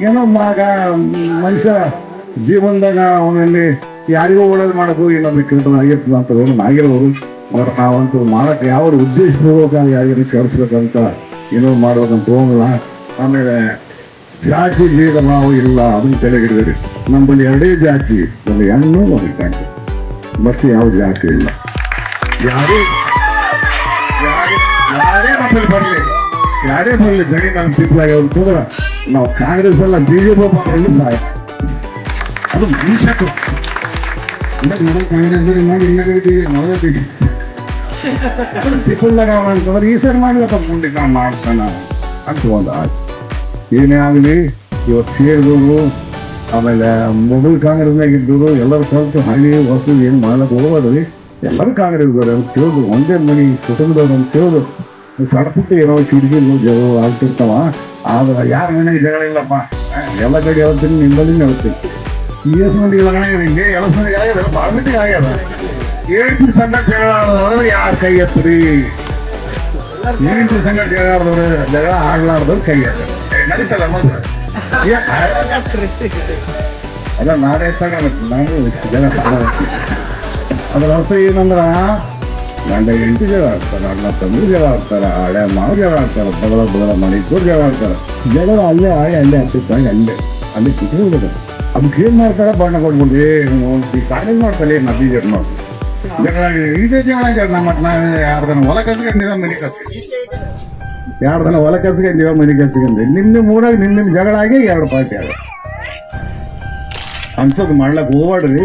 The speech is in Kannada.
ಏನೋ ಮನುಷ್ಯ ಜೀವನದಾಗ ಅವನಲ್ಲಿ ಯಾರಿಗೂ ಒಳ್ಳೇದು ಮಾಡಬೇಕು ಇನ್ನೊಂದು ಕೆಲ್ಸ ಆಗಿರ್ತದ ಅಂತ ಆಗಿರೋರು ಅವ್ರ ನಾವಂತೂ ಮಾಡಕ್ಕೆ ಯಾವ ಉದ್ದೇಶಪೂರ್ವಕ ಯಾರಿಗೂ ಕಳಿಸ್ಬೇಕಂತ ಏನೋ ಮಾಡ್ಬೇಕಂತ ಹೋಗಲ್ಲ. ಆಮೇಲೆ ಜಾತಿ ಭೇದ ಭಾವ ಇಲ್ಲ ಅದನ್ನ ತೆಗೆದಿಡ್ಬೇಡಿ. ನಮ್ಮಲ್ಲಿ ಎರಡೇ ಜಾತಿ, ಒಂದು ಹೆಣ್ಣು ಒಂದು ಗಂಡು, ಮತ್ತೆ ಯಾವ ಜಾತಿ ಇಲ್ಲ. ಯಾರೇ ನಮ್ಮಲ್ಲಿ ಬರಲಿ, ಯಾರೇ ಬರಲಿ, ಗಣಿ ನಮ್ಮ ಪೀಪಲ್ ಕೂಡ ನಾವು ಕಾಂಗ್ರೆಸ್ ಎಲ್ಲ ಬಿಜೆಪಿ ಸಹಾಯ. ಅದು ಮನುಷ್ಯತ್ವ. ಕಾಂಗ್ರೆಸ್ ಮಾಡಿ ಪೀಪಲ್ದಾಗ ಅಂತಂದ್ರೆ ಈ ಸರಿ ಮಾಡ್ಬೇಕ ಮುಂದೆ ನಾವು ಮಾಡ್ತಾನ ಅಂತ ಒಂದು ಆಸೆ. ಏನೇ ಆಗಲಿ ಇವತ್ತು ಸೇರಿದವು, ಆಮೇಲೆ ಮೊದಲು ಕಾಂಗ್ರೆಸ್ನಾಗ ಇದ್ದವರು ಎಲ್ಲರೂ ಕಲಿತು ಹಳ್ಳಿ ಹೊಸ ಏನು ಮಾಡ್ಲಿಕ್ಕೆ ಹೋಗೋದ್ರಿ. ಎಲ್ಲರೂ ಕಾಂಗ್ರೆಸ್ದವ್ರು ಅಂತ ಕೇಳೋದು, ಒಂದೇ ಮನೆ ಕುಟುಂಬದವ್ರು ಅಂತ ಕೇಳೋದು. ಸಡಪುಟ್ಟು ಏನೋ ಕಿಡಿಗೆ ಜಗಳ ಆಗ್ತಿರ್ತಾವ, ಆದ್ರೆ ಯಾರ ಮನೆಗೆ ಜಗಳ ಇಲ್ಲಪ್ಪ. ಎಲ್ಲ ಕಡೆ ಹೇಳ್ತೀನಿ, ನಿಮ್ಮಲ್ಲಿ ಹೇಳ್ತೀನಿ. ES ಮಂದಿಗೆ ಹಿಂಗೆ ಎಲ್ಲ ಮಂದಿಗೆ ಆಗ್ಯದ, ಭಾಳ ಮಂದಿಗೆ ಆಗ್ಯದ. 8 ಸಂಘ ಜಗಳ ಆಡೋದ್ರೆ ಯಾರು ಕೈ ಎತ್ತರಿ? 8 ಸಂಘ ಜಗಳ ಆಡ್ಲಾರ್ದವ್ರು ಕೈ ಎತ್ತ ನಡೀತಲ್ಲ ಮೊದಲು. ಅದ ನಾಳೆ ತಗೋಬೇಕು, ನಾನು ಜನ ಅದ್ರ ಅರ್ಥ ಏನಂದ್ರ ಗಂಡ ಹೆಂಡತಿ ಜಗಳ ಆಡ್ತಾರೆ, ಅಣ್ಣ ತಂದು ಜಗಳ ಆಡ್ತಾರ, ಹಳೆ ಮಾವು ಜಗಳ ಆಡ್ತಾರೆ, ಬದಲ ಮಣಿಕೂರು ಜಗಳ ಆಡ್ತಾರೆ. ಜಗಳ ಅಲ್ಲೇ ಅಲ್ಲೇ ಆಗ್ತಿರ್ತಾಗ ಅಲ್ಲಿ ಕಿತ್ಕೊಳ್ಬೇಕು. ಅದಕ್ಕೆ ಏನ್ ಮಾಡ್ತಾರೆ, ಬಣ್ಣ ಕೊಡ್ಬೋದು. ಕಾಲೇಜ್ ಮಾಡ್ತಾರೆ, ನದಿ ಜಗಳ ಮಾಡ್ತಾರೆ. ಜಗಳ ಇದೇ ಜಗಳ ಮತ್ತೆ ನಾವು ಯಾರ್ದನ ಹೊಲ ಕಸ್ಕೊಂಡಿವ ಮನೆ ಯಾರ್ದನ ಹೊಲ ಕಸ್ಕೊಂಡಿವ ಮನೆ ಕಸ್ಕೊಂಡ್ರಿ ನಿಮ್ಮ ಊರಾಗ ನಿಮ್ಮ ಜಗಳ ಆಗಿ 2 ಪಾರ್ಟಿ ಆಗ ಅಂಥದ್ದು ಮಾಡ್ಲಕ್ಕೆ ಹೋಗ್ಬೇಡ್ರಿ.